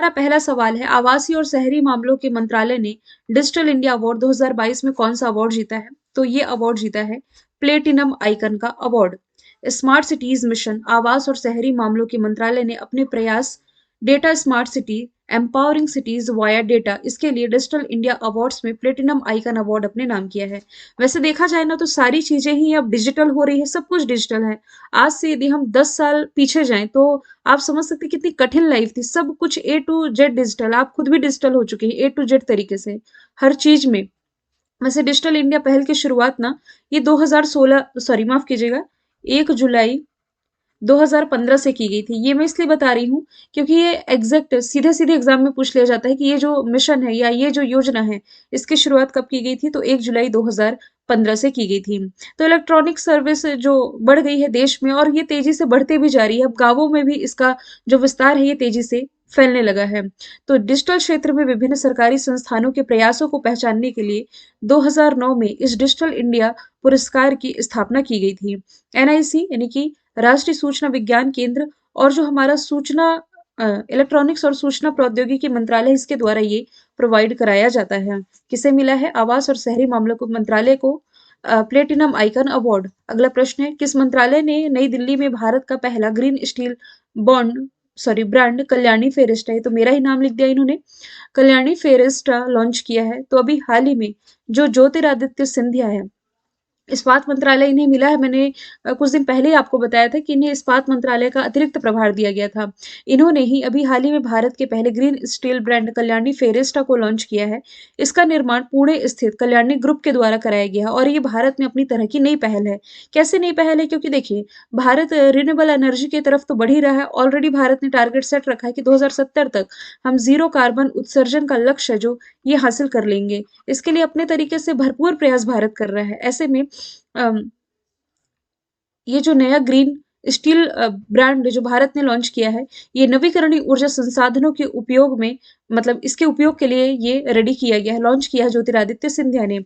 हमारा पहला सवाल है, आवासीय और शहरी मामलों के मंत्रालय ने डिजिटल इंडिया अवार्ड 2022 में कौन सा अवार्ड जीता है? तो ये अवार्ड जीता है प्लेटिनम आइकन का अवार्ड। स्मार्ट सिटीज मिशन, आवास और शहरी मामलों के मंत्रालय ने अपने प्रयास data smart city empowering cities via data, इसके लिए डिजिटल इंडिया अवार्ड्स में प्लेटिनम आइकन अवार्ड अपने नाम किया है। वैसे देखा जाए ना तो सारी चीजें ही अब डिजिटल हो रही है, सब कुछ डिजिटल है। आज से यदि हम 10 साल पीछे जाएं तो आप समझ सकते हैं कितनी कठिन लाइफ थी। सब कुछ ए टू जेड डिजिटल, आप खुद भी डिजिटल हो चुके हैं ए टू जेड तरीके से हर चीज में। वैसे डिजिटल इंडिया पहल की शुरुआत ना ये 2016, सॉरी माफ कीजिएगा, 1 जुलाई 2015 से की गई थी। ये मैं इसलिए बता रही हूँ क्योंकि ये एग्जैक्ट सीधे सीधे एग्जाम में पूछ लिया जाता है कि ये जो मिशन है या ये जो योजना है इसकी शुरुआत कब की गई थी, तो 1 जुलाई 2015 से की गई थी। तो इलेक्ट्रॉनिक सर्विस जो बढ़ गई है देश में और ये तेजी से बढ़ते भी जा रही है। अब गांवों में भी इसका जो विस्तार है ये तेजी से फैलने लगा है। तो डिजिटल क्षेत्र में विभिन्न सरकारी संस्थानों के प्रयासों को पहचानने के लिए 2009 में इस डिजिटल इंडिया पुरस्कार की स्थापना की गई थी। एनआईसी यानी कि राष्ट्रीय सूचना विज्ञान केंद्र और जो हमारा सूचना इलेक्ट्रॉनिक्स और सूचना प्रौद्योगिकी मंत्रालय, इसके द्वारा ये प्रोवाइड कराया जाता है। किसे मिला है? आवास और शहरी मामलों को मंत्रालय को प्लेटिनम आइकन अवार्ड। अगला प्रश्न है, किस मंत्रालय ने नई दिल्ली में भारत का पहला green steel bond sorry brand Kalyani Ferresta, है तो मेरा ही नाम लिख दिया इन्होंने, कल्याणी फेरिस्टा लॉन्च किया है? तो अभी हाल ही में जो ज्योतिरादित्य सिंधिया है, इस्पात मंत्रालय इन्हें मिला है। मैंने कुछ दिन पहले ही आपको बताया था कि इन्हें इस्पात मंत्रालय का अतिरिक्त प्रभार दिया गया था। इन्होंने ही अभी हाल ही में भारत के पहले ग्रीन स्टील ब्रांड कल्याणी फेरेस्टा को लॉन्च किया है। इसका निर्माण पुणे स्थित कल्याणी ग्रुप के द्वारा कराया गया है और ये भारत में अपनी तरह की नई पहल है। कैसे नई पहल है? क्योंकि देखिए, भारत रिन्यूएबल एनर्जी की तरफ तो बढ़ ही रहा है। ऑलरेडी भारत ने टारगेट सेट रखा है कि 2070 तक हम जीरो कार्बन उत्सर्जन का लक्ष्य जो ये हासिल कर लेंगे। इसके लिए अपने तरीके से भरपूर प्रयास भारत कर रहा है। ऐसे में अम, ये जो नया ग्रीन स्टील ब्रांड जो भारत ने लॉन्च किया है, ये नवीकरणीय ऊर्जा संसाधनों के उपयोग में, मतलब इसके उपयोग के लिए ये रेडी किया गया है, लॉन्च किया है ज्योतिरादित्य सिंधिया ने।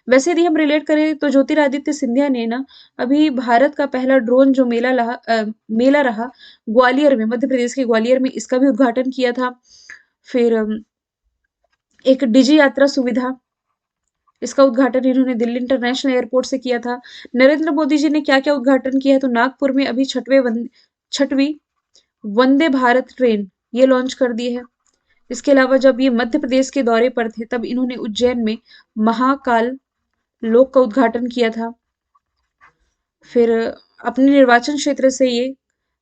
वैसे यदि हम रिलेट करें तो ज्योतिरादित्य सिंधिया ने ना अभी भारत का पहला ड्रोन जो मेला रहा ग्वालियर में, मध्य प्रदेश के ग्वालियर में, इसका भी उद्घाटन किया था। फिर एक डिजी यात्रा सुविधा, इसका उद्घाटन इन्होंने दिल्ली इंटरनेशनल एयरपोर्ट से किया था। नरेंद्र मोदी जी ने क्या-क्या उद्घाटन किया है? तो नागपुर में अभी छठवीं वंदे भारत ट्रेन ये लॉन्च कर दी है। इसके अलावा जब ये मध्य प्रदेश के दौरे पर थे तब इन्होंने उज्जैन में महाकाल लोक का उद्घाटन किया था। फिर अपने निर्वाचन क्षेत्र से ये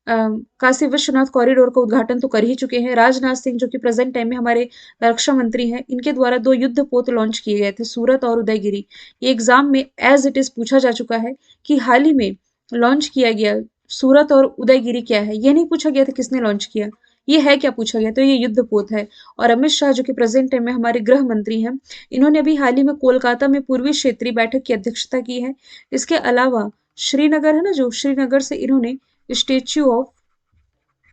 काशी विश्वनाथ कॉरिडोर का उद्घाटन तो कर ही चुके हैं। राजनाथ सिंह जो कि प्रेजेंट टाइम में हमारे रक्षा मंत्री हैं, इनके द्वारा 2 युद्ध पोत लॉन्च किए गए थे, सूरत और उदयगिरी। ये एग्जाम में एज इट इज पूछा जा चुका है कि हाल ही में लॉन्च किया गया सूरत और उदयगिरी क्या है। ये नहीं पूछा गया था किसने लॉन्च किया, ये है क्या पूछा गया, तो ये युद्ध पोत है। और अमित शाह जो कि प्रेजेंट टाइम में हमारे गृह मंत्री हैं, इन्होंने अभी हाल ही में कोलकाता में पूर्वी क्षेत्रीय बैठक की अध्यक्षता की है। इसके अलावा श्रीनगर है ना, जो श्रीनगर से इन्होंने स्टेच्यू ऑफ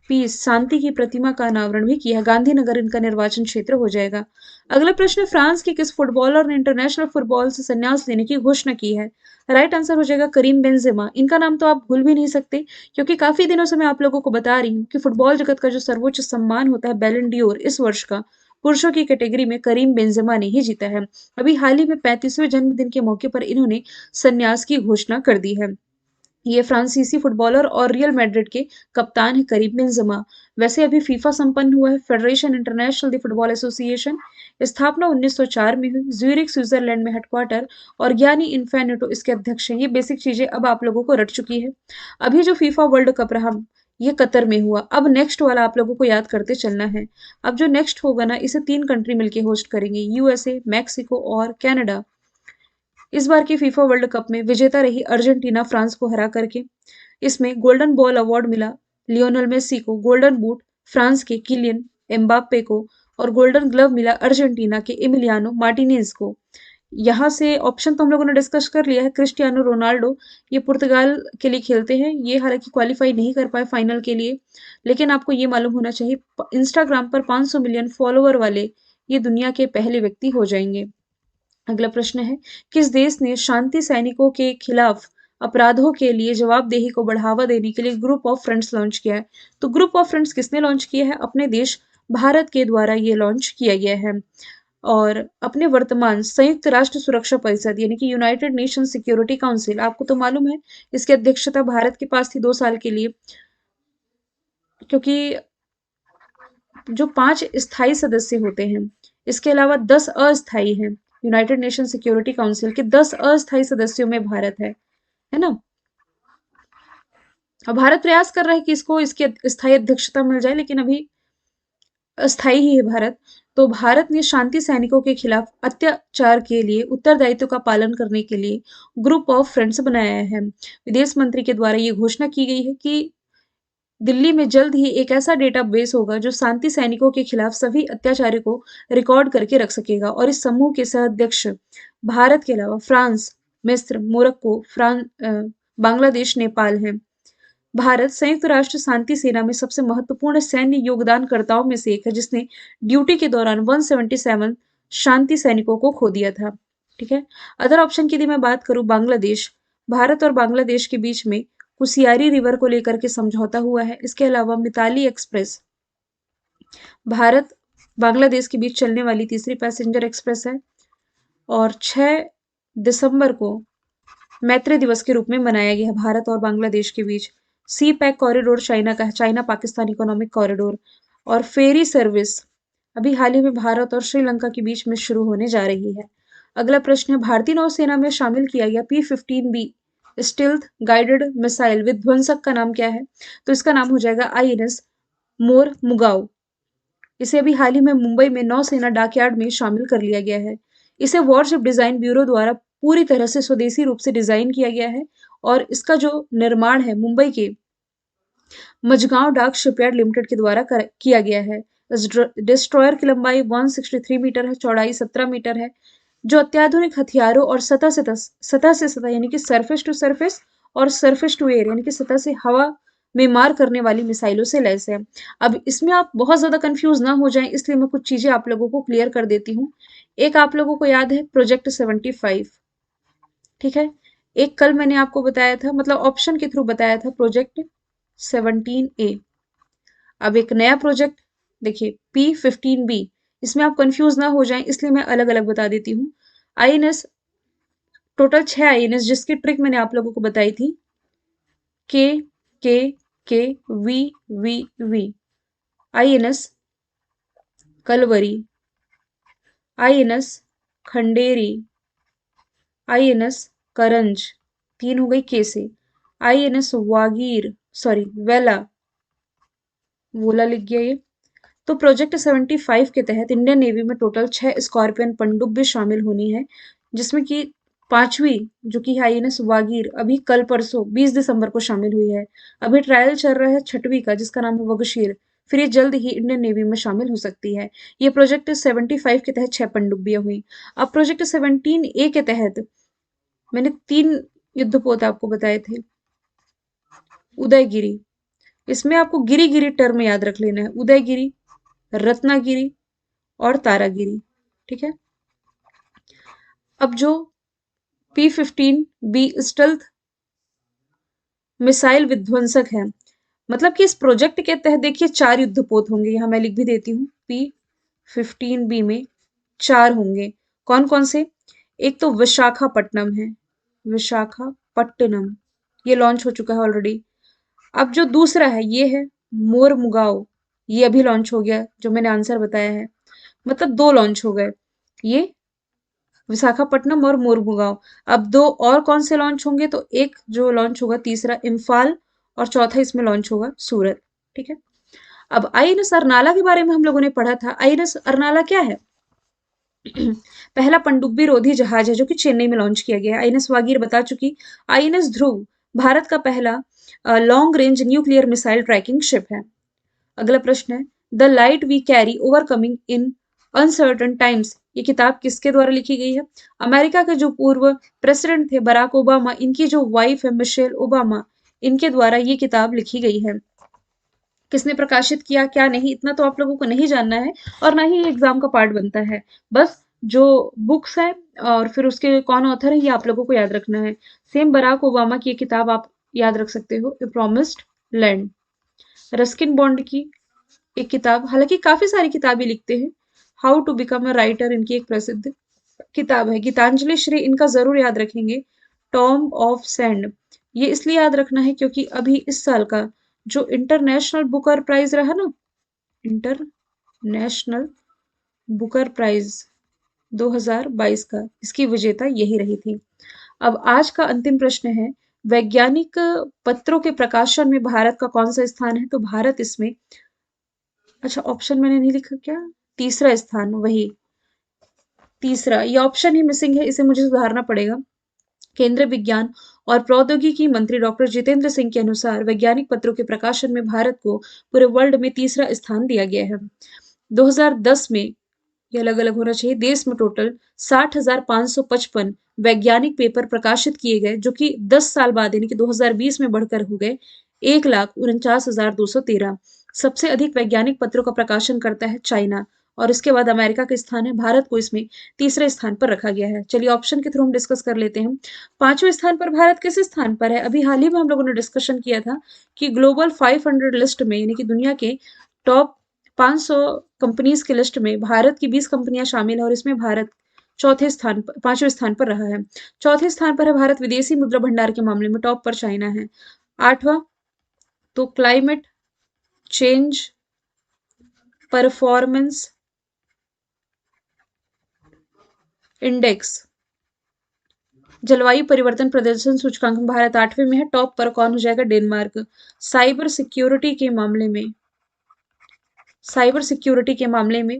पीस, शांति की प्रतिमा का अनावरण भी किया है। गांधीनगर इनका निर्वाचन क्षेत्र हो जाएगा। अगला प्रश्न, फ्रांस के किस फुटबॉलर ने इंटरनेशनल फुटबॉल से संन्यास लेने की घोषणा की है? राइट आंसर हो जाएगा करीम बेंजेमा। इनका नाम तो आप भूल भी नहीं सकते क्योंकि काफी दिनों से मैं आप लोगों को बता रही हूँ कि फुटबॉल जगत का जो सर्वोच्च सम्मान होता है बैलन डी ओर, इस वर्ष का पुरुषों की कैटेगरी में करीम बेंजेमा ने ही जीता है। अभी हाल ही में 35वें जन्मदिन के मौके पर इन्होंने संन्यास की घोषणा कर दी है। ये फ्रांसीसी फुटबॉलर और रियल मैड्रिड के कप्तान है करीम बेंजेमा। वैसे अभी फीफा संपन्न हुआ है, federation international the football association. स्थापना 1904 में हुई, ज्यूरिख स्विट्जरलैंड में हेडक्वार्टर, और ज्ञानी इन्फेनिटो इसके अध्यक्ष हैं। ये बेसिक चीजें अब आप लोगों को रट चुकी है। अभी जो फीफा वर्ल्ड कप रहा ये कतर में हुआ। अब नेक्स्ट वाला आप लोगों को याद करते चलना है। अब जो नेक्स्ट होगा ना, इसे 3 कंट्री मिलके होस्ट करेंगे, यूएसए, मैक्सिको और कनाडा। इस बार के फीफा वर्ल्ड कप में विजेता रही अर्जेंटीना फ्रांस को हरा करके। इसमें गोल्डन बॉल अवार्ड मिला लियोनेल मेसी को, गोल्डन बूट फ्रांस के किलियन एम्बाप्पे को और गोल्डन ग्लव मिला अर्जेंटीना के एमिलियानो मार्टिनेज को। यहाँ से ऑप्शन तो हम लोगों ने डिस्कस कर लिया है। क्रिस्टियानो रोनाल्डो ये पुर्तगाल के लिए खेलते हैं, ये हालांकि क्वालिफाई नहीं कर पाए फाइनल के लिए, लेकिन आपको ये मालूम होना चाहिए इंस्टाग्राम पर 500 मिलियन फॉलोवर वाले ये दुनिया के पहले व्यक्ति हो जाएंगे। अगला प्रश्न है, किस देश ने शांति सैनिकों के खिलाफ अपराधों के लिए जवाबदेही को बढ़ावा देने के लिए ग्रुप ऑफ फ्रेंड्स लॉन्च किया है? तो ग्रुप ऑफ फ्रेंड्स किसने लॉन्च किया है? अपने देश भारत के द्वारा ये लॉन्च किया गया है। और अपने वर्तमान संयुक्त राष्ट्र सुरक्षा परिषद यानी कि यूनाइटेड नेशन सिक्योरिटी काउंसिल, आपको तो मालूम है इसकी अध्यक्षता भारत के पास थी 2 साल के लिए, क्योंकि जो 5 स्थायी सदस्य होते हैं, इसके अलावा 10 अस्थायी हैं। यूनाइटेड नेशन सिक्योरिटी काउंसिल के 10 अस्थायी सदस्यों में भारत है ना। और भारत प्रयास कर रहा है कि इसको इसकी स्थायी अध्यक्षता मिल जाए, लेकिन अभी अस्थायी ही है भारत। तो भारत ने शांति सैनिकों के खिलाफ अत्याचार के लिए उत्तरदायित्व का पालन करने के लिए ग्रुप ऑफ फ्रेंड्स बनाया है। विदेश मंत्री के द्वारा ये घोषणा की गई है कि दिल्ली में जल्द ही एक ऐसा डेटाबेस होगा जो शांति सैनिकों के खिलाफ सभी अत्याचारों को रिकॉर्ड करके रख सकेगा। और इस समूह के सह अध्यक्ष भारत के अलावा फ्रांस, मिस्र, मोरक्को, बांग्लादेश, नेपाल हैं। भारत संयुक्त राष्ट्र शांति सेना में सबसे महत्वपूर्ण सैन्य योगदानकर्ताओं में से एक है, जिसने ड्यूटी के दौरान 177 शांति सैनिकों को खो दिया था। ठीक है। अदर ऑप्शन की यदि मैं बात करूं, बांग्लादेश, भारत और बांग्लादेश के बीच में कुसियारी रिवर को लेकर के समझौता हुआ है। इसके अलावा मिताली एक्सप्रेस भारत बांग्लादेश के बीच चलने वाली तीसरी पैसेंजर एक्सप्रेस है। और 6 दिसंबर को मैत्री दिवस के रूप में मनाया गया है भारत और बांग्लादेश के बीच। सी पैक कॉरिडोर चाइना का है, चाइना पाकिस्तान इकोनॉमिक कॉरिडोर। और फेरी सर्विस अभी हाल ही में भारत और श्रीलंका के बीच में शुरू होने जा रही है। अगला प्रश्न है, भारतीय नौसेना में शामिल किया गया P-15B स्टील्थ गाइडेड मिसाइल विध्वंसक का नाम क्या है? तो इसका नाम हो जाएगा INS मोर मुगाओ। इसे अभी हाल ही में मुंबई में नौसेना डॉकयार्ड में शामिल कर लिया गया है। इसे वॉरशिप डिजाइन ब्यूरो द्वारा पूरी तरह से स्वदेशी रूप से डिजाइन किया गया है। और इसका जो निर्माण है मुंबई के मझगांव डाक शिपयार्ड लिमिटेड के द्वारा किया गया है। इस डिस्ट्रॉयर की लंबाई 163 मीटर है, चौड़ाई 17 मीटर है, जो अत्याधुनिक हथियारों और सतह से सतह यानी कि सरफेस टू सरफेस और सरफेस टू एयर यानी कि सतह से हवा में मार करने वाली मिसाइलों से लैस है। अब इसमें आप बहुत ज्यादा कंफ्यूज ना हो जाएं, इसलिए मैं कुछ चीजें आप लोगों को क्लियर कर देती हूँ। एक आप लोगों को याद है प्रोजेक्ट 75, ठीक है। एक कल मैंने आपको बताया था, मतलब ऑप्शन के थ्रू बताया था, प्रोजेक्ट 17A। अब एक नया प्रोजेक्ट देखिए P-15B, इसमें आप कंफ्यूज ना हो जाएं इसलिए मैं अलग अलग बता देती हूँ। INS टोटल 6 INS जिसकी ट्रिक मैंने आप लोगों को बताई थी, K K K V V V, INS Kalvari, INS Khanderi, INS Karanj, 3 हो गई के से, INS वागीर सॉरी वेला, वोला लिख गया ये। तो प्रोजेक्ट 75 के तहत इंडियन नेवी में टोटल 6 स्कॉर्पियन पनडुब्बी शामिल होनी है, जिसमें कि 5वीं जो कि INS वागीर अभी कल परसों 20 दिसंबर को शामिल हुई है। अभी ट्रायल चल रहा है 6वीं का, जिसका नाम है वगशीर। फिर ये जल्द ही इंडियन नेवी में शामिल हो सकती है। ये प्रोजेक्ट 75 के तहत 6 पनडुब्बियां हुई। अब प्रोजेक्ट 17A के तहत मैंने 3 युद्धपोत आपको बताए थे। उदयगिरी, इसमें आपको गिरी गिरी टर्म याद रख लेना है, उदयगिरी, रत्नागिरी और तारागिरी। ठीक है। अब जो P-15B स्टेल्थ मिसाइल विध्वंसक है, मतलब कि इस प्रोजेक्ट के तहत देखिए 4 युद्धपोत होंगे, यहां मैं लिख भी देती हूँ। P-15B में 4 होंगे। कौन कौन से? एक तो विशाखापट्टनम है, विशाखापट्टनम, ये लॉन्च हो चुका है ऑलरेडी। अब जो दूसरा है ये है मोरमुगाओ, ये अभी लॉन्च हो गया, जो मैंने आंसर बताया है, मतलब 2 लॉन्च हो गए, ये विशाखापट्टनम और मोरमुगाओ। अब 2 और कौन से लॉन्च होंगे? तो एक जो लॉन्च होगा तीसरा इम्फाल, और चौथा इसमें लॉन्च होगा सूरत। ठीक है। अब INS अरनाला के बारे में हम लोगों ने पढ़ा था। INS अरनाला क्या है? पहला पनडुब्बी रोधी जहाज है जो कि चेन्नई में लॉन्च किया गया है। INS वागीर बता चुकी। INS ध्रुव भारत का पहला long range nuclear missile tracking ship है। अगला प्रश्न है, the light we carry overcoming in uncertain times, ये किताब किसके द्वारा लिखी गई है? अमेरिका के जो पूर्व प्रेसिडेंट थे बराक ओबामा, इनकी जो वाइफ है मिशेल ओबामा, इनके द्वारा ये किताब लिखी गई है। किसने प्रकाशित किया क्या नहीं, इतना तो आप लोगों को नहीं जानना है, और ना ही एग्जाम का पार्ट बनता है। बस जो बुक्स है और फिर उसके कौन ऑथर है ये आप लोगों को याद रखना है। सेम बराक ओबामा की किताब आप याद रख सकते हो, a promised land. Ruskin Bond की एक किताब, हालांकि काफी सारी किताबें लिखते हैं। How to become a writer इनकी एक प्रसिद्ध किताब है। गीतांजलि श्री इनका जरूर याद रखेंगे। टॉम ऑफ सैंड, ये इसलिए याद रखना है क्योंकि अभी इस साल का जो इंटरनेशनल बुकर प्राइज रहा ना, इंटरनेशनल बुकर प्राइज 2022 का, इसकी विजेता यही रही थी। अब आज का अंतिम प्रश्न है, वैज्ञानिक पत्रों के प्रकाशन में भारत का कौन सा स्थान है? तो भारत इसमें, अच्छा ऑप्शन मैंने नहीं लिखा क्या, तीसरा स्थान, वही तीसरा, ये ऑप्शन ही मिसिंग है, इसे मुझे सुधारना पड़ेगा। केंद्रीय विज्ञान और प्रौद्योगिकी मंत्री डॉक्टर जितेंद्र सिंह के अनुसार वैज्ञानिक पत्रों के प्रकाशन में भारत को पूरे वर्ल्ड में तीसरा स्थान दिया गया है। 2010 में, ये अलग अलग होना चाहिए, देश में टोटल 60,555 वैज्ञानिक पेपर प्रकाशित किए गए, जो कि 10 साल बाद यानी कि 2020 में बढ़कर हो गए 1,49,213। सबसे अधिक वैज्ञानिक पत्रों का प्रकाशन करता है चाइना, और इसके बाद अमेरिका का स्थान है। भारत को इसमें तीसरे स्थान पर रखा गया है। चलिए ऑप्शन के थ्रू हम डिस्कस कर लेते हैं। पांचवें स्थान पर भारत किस स्थान पर है? अभी हाल ही में हम लोगों ने डिस्कशन किया था कि ग्लोबल 500 लिस्ट में, यानी कि दुनिया के टॉप 500 कंपनीज की लिस्ट में भारत की 20 कंपनियां शामिल है, और इसमें भारत चौथे स्थान पर, पांचवें स्थान पर रहा है। चौथे स्थान पर है भारत विदेशी मुद्रा भंडार के मामले में, टॉप पर चाइना है। आठवां, तो क्लाइमेट चेंज परफॉर्मेंस इंडेक्स, जलवायु परिवर्तन प्रदर्शन सूचकांक में भारत 8वें में है। टॉप पर कौन हो जाएगा? डेनमार्क। साइबर सिक्योरिटी के मामले में, साइबर सिक्योरिटी के मामले में